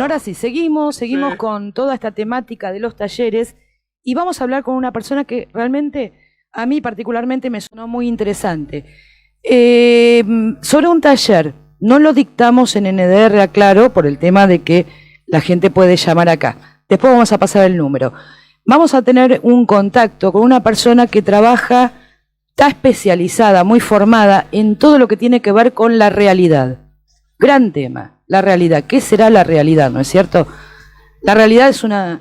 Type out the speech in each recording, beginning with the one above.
Bueno, ahora sí, seguimos Sí. con toda esta temática de los talleres y vamos a hablar con una persona que realmente a mí particularmente me sonó muy interesante. Sobre un taller, no lo dictamos en NDR, aclaro, por el tema de que la gente puede llamar acá. Después vamos a pasar el número. Vamos a tener un contacto con una persona que trabaja, está especializada, muy formada en todo lo que tiene que ver con la realidad. Gran tema, la realidad. ¿Qué será la realidad, no es cierto? La realidad es una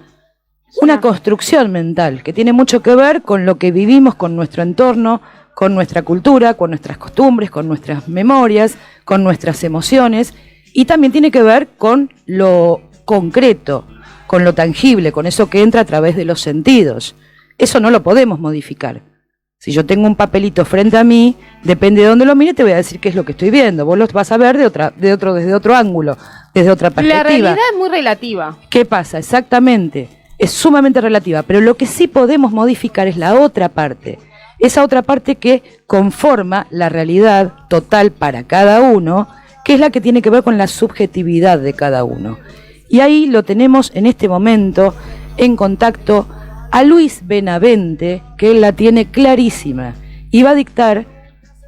construcción mental que tiene mucho que ver con lo que vivimos, con nuestro entorno, con nuestra cultura, con nuestras costumbres, con nuestras memorias, con nuestras emociones, y también tiene que ver con lo concreto, con lo tangible, con eso que entra a través de los sentidos. Eso no lo podemos modificar. Si yo tengo un papelito frente a mí, depende de dónde lo mire, te voy a decir qué es lo que estoy viendo. Vos lo vas a ver desde otro ángulo, desde otra perspectiva. La realidad es muy relativa. ¿Qué pasa? Exactamente. Es sumamente relativa, pero lo que sí podemos modificar es la otra parte. Esa otra parte que conforma la realidad total para cada uno, que es la que tiene que ver con la subjetividad de cada uno. Y ahí lo tenemos en este momento en contacto a Luis Benavente, que él la tiene clarísima, y va a dictar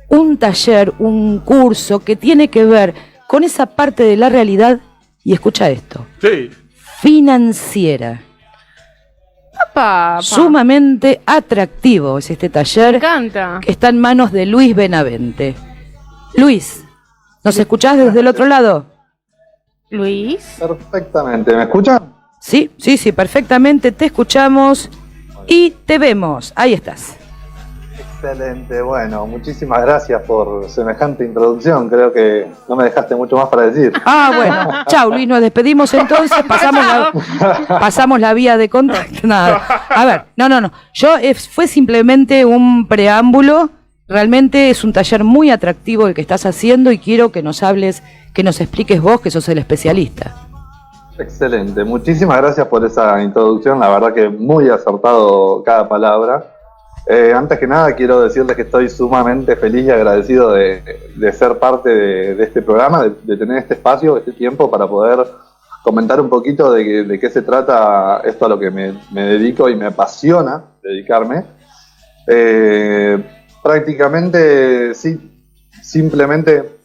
un taller, un curso que tiene que ver con esa parte de la realidad, y escucha esto, Sí. financiera. Pa. Sumamente atractivo es este Me taller, encanta. que está en manos de Luis Benavente. Luis, ¿nos escuchás desde el otro lado? Luis. Perfectamente, ¿me escuchan? Sí, sí, sí, perfectamente, te escuchamos y te vemos. Ahí estás. Excelente, bueno, muchísimas gracias por semejante introducción, creo que no me dejaste mucho más para decir. Ah, bueno, chau Luis, nos despedimos entonces, pasamos la vía de contacto. Nada. A ver, no. Fue simplemente un preámbulo. Realmente es un taller muy atractivo el que estás haciendo y quiero que nos hables, que nos expliques vos, que sos el especialista. Excelente, muchísimas gracias por esa introducción, la verdad que muy acertado cada palabra. Antes que nada quiero decirles que estoy sumamente feliz y agradecido de ser parte de este programa, de tener este espacio, este tiempo para poder comentar un poquito de qué se trata esto a lo que me dedico y me apasiona dedicarme. Prácticamente, sí, simplemente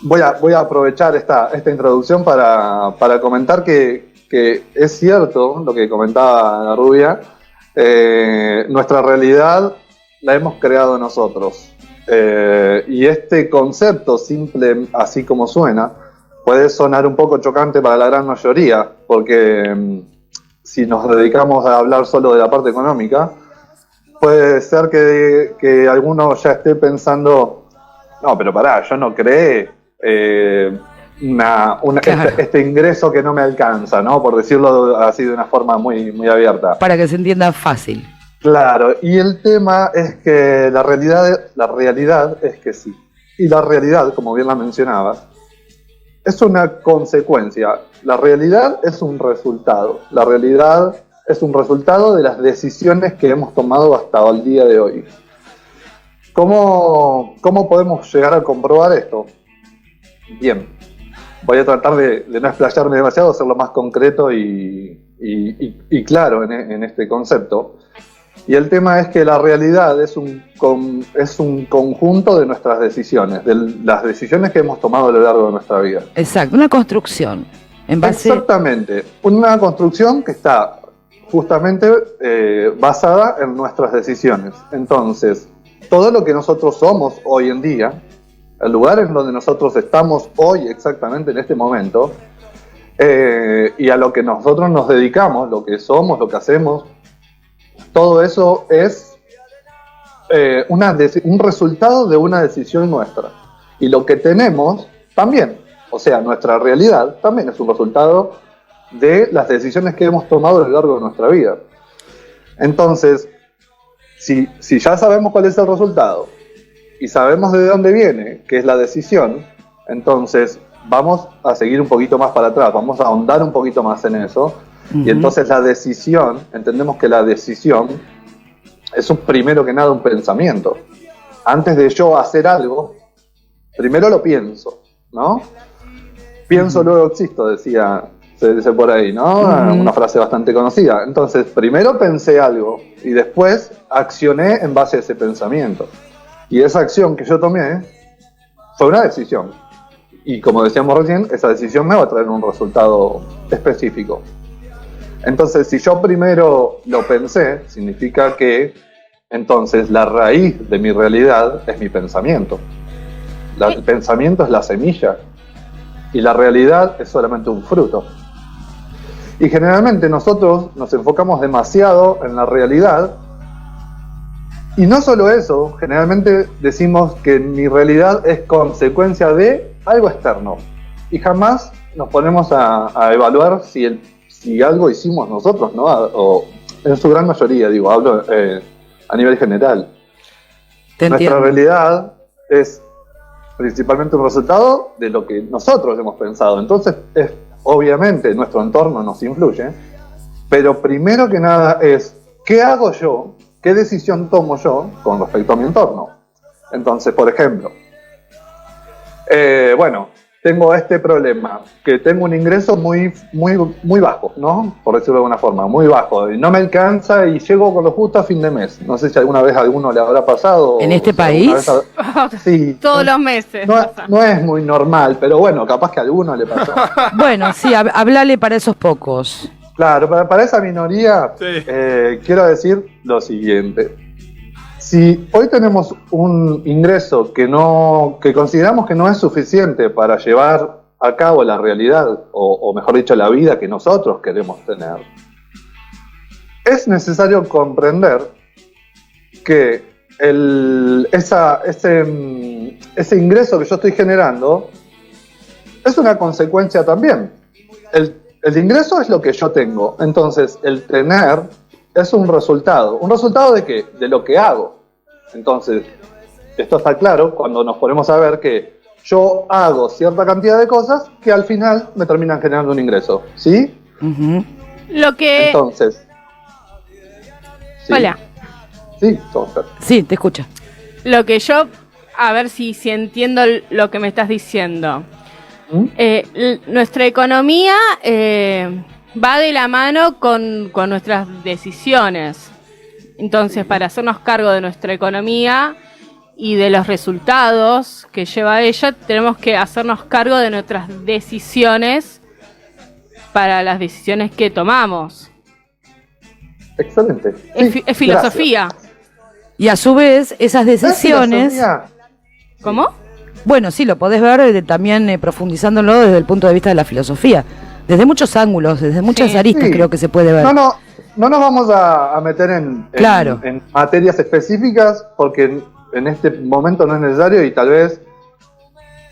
voy a aprovechar esta introducción para comentar que es cierto lo que comentaba la rubia. Nuestra realidad la hemos creado nosotros. Y este concepto, simple así como suena, puede sonar un poco chocante para la gran mayoría, porque si nos dedicamos a hablar solo de la parte económica, puede ser que alguno ya esté pensando, no, pero pará, yo no creé Claro. este ingreso que no me alcanza, ¿no? Por decirlo así de una forma muy, muy abierta. Para que se entienda fácil. Claro, y el tema es que la realidad es que sí. Y la realidad, como bien la mencionabas, es una consecuencia. La realidad es un resultado. La realidad es un resultado de las decisiones que hemos tomado hasta el día de hoy. ¿Cómo podemos llegar a comprobar esto? Bien, voy a tratar de no explayarme demasiado, hacerlo más concreto y claro en este concepto. Y el tema es que la realidad es un conjunto de nuestras decisiones, de las decisiones que hemos tomado a lo largo de nuestra vida. Exacto, una construcción. En base... Exactamente, una construcción que está justamente basada en nuestras decisiones. Entonces, todo lo que nosotros somos hoy en día, el lugar en donde nosotros estamos hoy exactamente en este momento, y a lo que nosotros nos dedicamos, lo que somos, lo que hacemos, todo eso es un resultado de una decisión nuestra. Y lo que tenemos también, o sea, nuestra realidad también es un resultado de las decisiones que hemos tomado a lo largo de nuestra vida. Entonces, si ya sabemos cuál es el resultado y sabemos de dónde viene, que es la decisión, entonces vamos a seguir un poquito más para atrás, vamos a ahondar un poquito más en eso. Y entonces la decisión, entendemos que la decisión es primero que nada un pensamiento. Antes de yo hacer algo, primero lo pienso, ¿no? Pienso, luego existo, decía se dice por ahí, ¿no? Una frase bastante conocida. Entonces, primero pensé algo y después accioné en base a ese pensamiento. Y esa acción que yo tomé fue una decisión. Y como decíamos recién, esa decisión me va a traer un resultado específico. Entonces, si yo primero lo pensé, significa que entonces la raíz de mi realidad es mi pensamiento. El pensamiento es la semilla y la realidad es solamente un fruto. Y generalmente nosotros nos enfocamos demasiado en la realidad y no solo eso, generalmente decimos que mi realidad es consecuencia de algo externo y jamás nos ponemos a evaluar si algo hicimos nosotros, ¿no? O en su gran mayoría, digo, hablo a nivel general. Nuestra realidad es principalmente un resultado de lo que nosotros hemos pensado. Entonces, obviamente, nuestro entorno nos influye, pero primero que nada es, ¿qué hago yo? ¿Qué decisión tomo yo con respecto a mi entorno? Entonces, por ejemplo, tengo este problema, que tengo un ingreso muy bajo, ¿no? Por decirlo de alguna forma, muy bajo, y no me alcanza y llego con lo justo a fin de mes. No sé si alguna vez a alguno le habrá pasado. ¿En este país? Sí. Todos los meses. No es muy normal, pero bueno, capaz que a alguno le pasó. Bueno, sí, hablale para esos pocos. Claro, para esa minoría, sí. Quiero decir lo siguiente. Si hoy tenemos un ingreso que consideramos que no es suficiente para llevar a cabo la realidad, o mejor dicho, la vida que nosotros queremos tener, es necesario comprender que ese ingreso que yo estoy generando es una consecuencia también. El ingreso es lo que yo tengo, entonces el tener es un resultado. ¿Un resultado de qué? De lo que hago. Entonces, esto está claro cuando nos ponemos a ver que yo hago cierta cantidad de cosas que al final me terminan generando un ingreso, ¿sí? Uh-huh. Entonces... ¿sí? Hola. Sí, sí, te escucho. Lo que yo... A ver si entiendo lo que me estás diciendo. Nuestra economía va de la mano con nuestras decisiones. Entonces, para hacernos cargo de nuestra economía y de los resultados que lleva ella, tenemos que hacernos cargo de nuestras decisiones para las decisiones que tomamos. Excelente. Es filosofía. Gracias. Y a su vez, esas decisiones... ¿Cómo? Bueno, sí, lo podés ver también profundizándolo desde el punto de vista de la filosofía. Desde muchos ángulos, desde muchas aristas creo que se puede ver. No nos vamos a meter en materias específicas porque en este momento no es necesario y tal vez...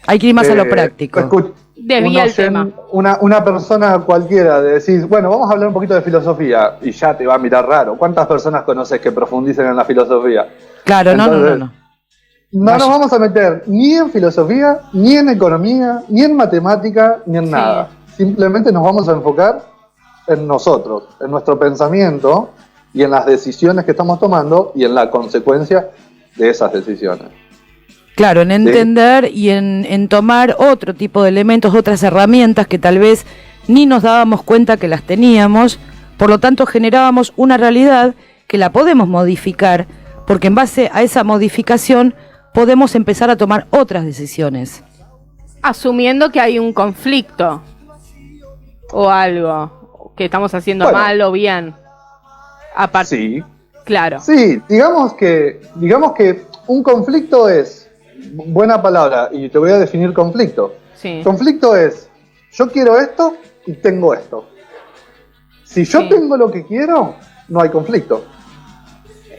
Hay que ir más a lo práctico. Desvía el tema. Una persona cualquiera de decir, bueno, vamos a hablar un poquito de filosofía y ya te va a mirar raro. ¿Cuántas personas conoces que profundicen en la filosofía? Claro, entonces, no. No nos vamos a meter ni en filosofía, ni en economía, ni en matemática, ni en nada. Simplemente nos vamos a enfocar en nosotros, en nuestro pensamiento y en las decisiones que estamos tomando y en la consecuencia de esas decisiones. Claro, en entender y en tomar otro tipo de elementos, otras herramientas que tal vez ni nos dábamos cuenta que las teníamos, por lo tanto generábamos una realidad que la podemos modificar, porque en base a esa modificación podemos empezar a tomar otras decisiones. Asumiendo que hay un conflicto o algo que estamos haciendo mal o bien. Sí. Claro. Sí, digamos que un conflicto es, buena palabra, y te voy a definir conflicto. Sí. Conflicto es, yo quiero esto y tengo esto. Si yo tengo lo que quiero, no hay conflicto.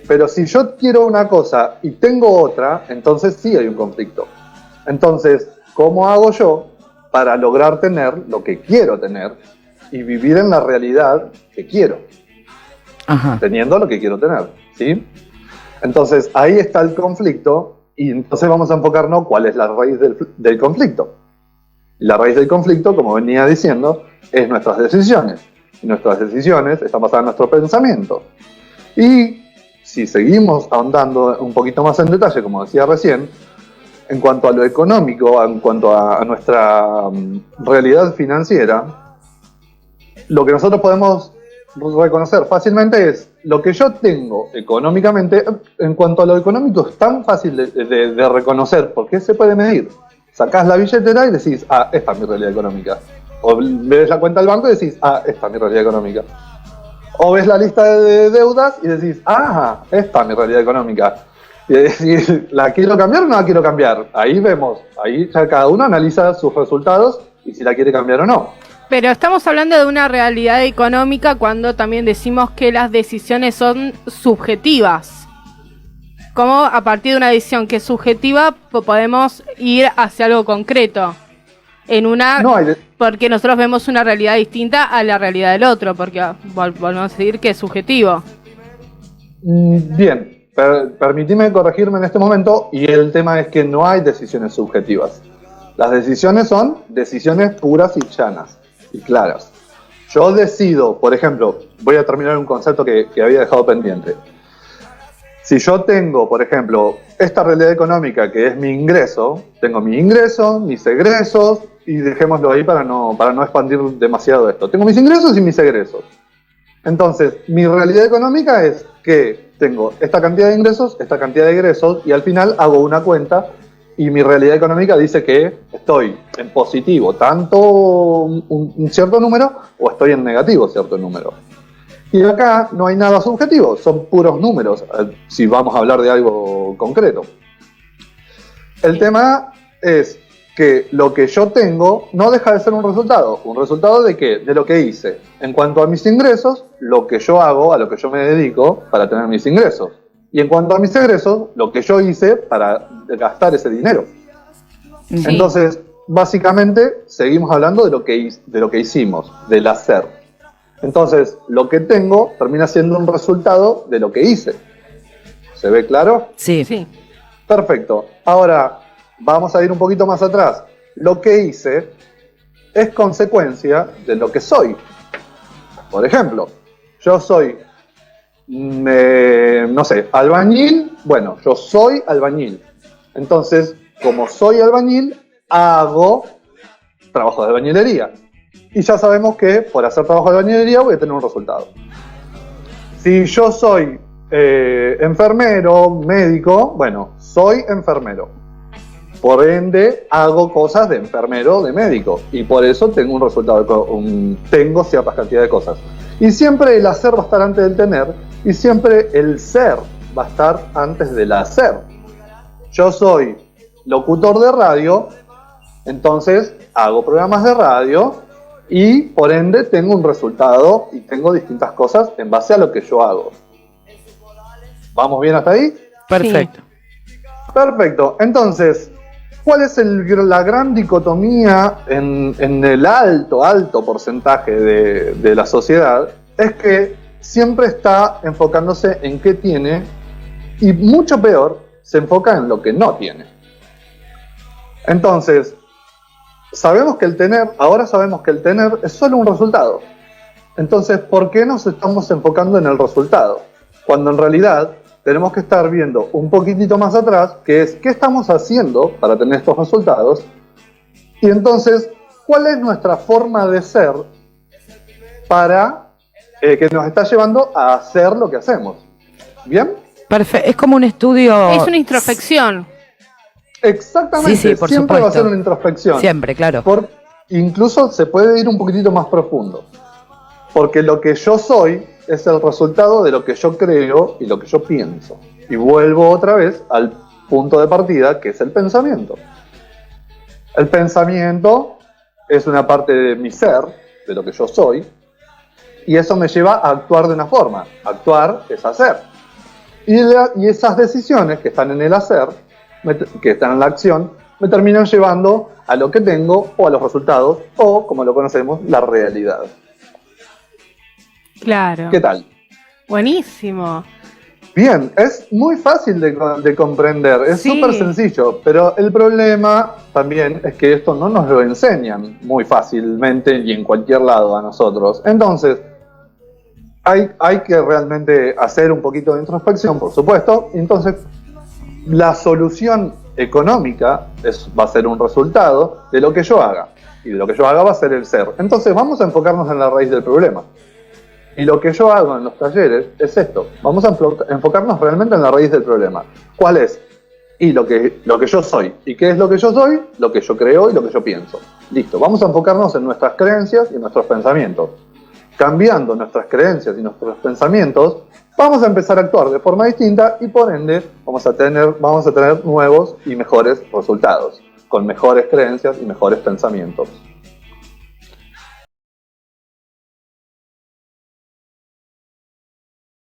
Pero si yo quiero una cosa y tengo otra, entonces sí hay un conflicto. Entonces, ¿cómo hago yo para lograr tener lo que quiero tener y vivir en la realidad que quiero? Ajá. Teniendo lo que quiero tener, ¿sí? Entonces, ahí está el conflicto y entonces vamos a enfocarnos cuál es la raíz del conflicto. La raíz del conflicto, como venía diciendo, es nuestras decisiones. Y nuestras decisiones están basadas en nuestro pensamiento. Y si seguimos ahondando un poquito más en detalle, como decía recién, en cuanto a lo económico, en cuanto a nuestra realidad financiera, lo que nosotros podemos reconocer fácilmente es lo que yo tengo económicamente. En cuanto a lo económico, es tan fácil de reconocer porque se puede medir. Sacás la billetera y decís, esta es mi realidad económica. O ves la cuenta del banco y decís, esta es mi realidad económica. O ves la lista de deudas y decís, esta es mi realidad económica. Y decís, ¿la quiero cambiar o no la quiero cambiar? Ahí vemos, ahí ya cada uno analiza sus resultados y si la quiere cambiar o no. Pero estamos hablando de una realidad económica cuando también decimos que las decisiones son subjetivas. ¿Cómo a partir de una decisión que es subjetiva podemos ir hacia algo concreto? Porque nosotros vemos una realidad distinta a la realidad del otro, porque volvemos a decir que es subjetivo. Bien, permitime corregirme en este momento, y el tema es que no hay decisiones subjetivas. Las decisiones son decisiones puras y llanas y claras. Yo decido, por ejemplo, voy a terminar un concepto que había dejado pendiente. Si yo tengo, por ejemplo, esta realidad económica que es mi ingreso, tengo mi ingreso, mis egresos, y dejémoslo ahí para no expandir demasiado esto. Tengo mis ingresos y mis egresos. Entonces, mi realidad económica es que tengo esta cantidad de ingresos, esta cantidad de egresos, y al final hago una cuenta, y mi realidad económica dice que estoy en positivo, tanto un cierto número, o estoy en negativo cierto número. Y acá no hay nada subjetivo, son puros números, si vamos a hablar de algo concreto. El tema es que lo que yo tengo no deja de ser un resultado. ¿Un resultado de qué? De lo que hice. En cuanto a mis ingresos, lo que yo hago, a lo que yo me dedico para tener mis ingresos. Y en cuanto a mis egresos, lo que yo hice para gastar ese dinero. Sí. Entonces, básicamente, seguimos hablando de lo que hicimos, del hacer. Entonces, lo que tengo termina siendo un resultado de lo que hice. ¿Se ve claro? Sí. Sí. Perfecto. Ahora, vamos a ir un poquito más atrás. Lo que hice es consecuencia de lo que soy. Por ejemplo, yo soy, no sé, albañil. Bueno, yo soy albañil. Entonces, como soy albañil, hago trabajo de albañilería. Y ya sabemos que por hacer trabajo de albañilería voy a tener un resultado. Si yo soy enfermero, médico, bueno, soy enfermero. Por ende, hago cosas de enfermero, de médico. Y por eso tengo un resultado, tengo ciertas cantidades de cosas. Y siempre el hacer va a estar antes del tener. Y siempre el ser va a estar antes del hacer. Yo soy locutor de radio, entonces hago programas de radio. Y por ende tengo un resultado y tengo distintas cosas en base a lo que yo hago. ¿Vamos bien hasta ahí? Perfecto. Sí. Perfecto. Entonces, ¿cuál es la gran dicotomía en el alto porcentaje de la sociedad? Es que siempre está enfocándose en qué tiene y mucho peor, se enfoca en lo que no tiene. Entonces, ahora sabemos que el tener es solo un resultado. Entonces, ¿por qué nos estamos enfocando en el resultado? Cuando en realidad tenemos que estar viendo un poquitito más atrás, que es qué estamos haciendo para tener estos resultados. Y entonces, ¿cuál es nuestra forma de ser para que nos está llevando a hacer lo que hacemos? ¿Bien? Perfecto. Es como un estudio. Es una introspección. Exactamente, sí, por siempre supuesto. va a ser una introspección. Siempre, claro. Incluso se puede ir un poquitito más profundo. Porque lo que yo soy es el resultado de lo que yo creo y lo que yo pienso. Y vuelvo otra vez al punto de partida, que es el pensamiento. El pensamiento es una parte de mi ser, de lo que yo soy, y eso me lleva a actuar de una forma. Actuar es hacer. Y esas decisiones que están en el hacer, que están en la acción, me terminan llevando a lo que tengo o a los resultados o, como lo conocemos, la realidad. Claro. ¿Qué tal? Buenísimo. Bien, es muy fácil de comprender, es súper sencillo, pero el problema también es que esto no nos lo enseñan muy fácilmente y en cualquier lado a nosotros. Entonces, hay que realmente hacer un poquito de introspección, por supuesto. Entonces, la solución económica va a ser un resultado de lo que yo haga. y lo que yo haga va a ser el ser. Entonces vamos a enfocarnos en la raíz del problema. Y lo que yo hago en los talleres es esto. Vamos a enfocarnos realmente en la raíz del problema. ¿Cuál es? Y lo que yo soy. ¿Y qué es lo que yo soy? Lo que yo creo y lo que yo pienso. Listo. Vamos a enfocarnos en nuestras creencias y nuestros pensamientos. Cambiando nuestras creencias y nuestros pensamientos, vamos a empezar a actuar de forma distinta y por ende vamos a tener nuevos y mejores resultados, con mejores creencias y mejores pensamientos.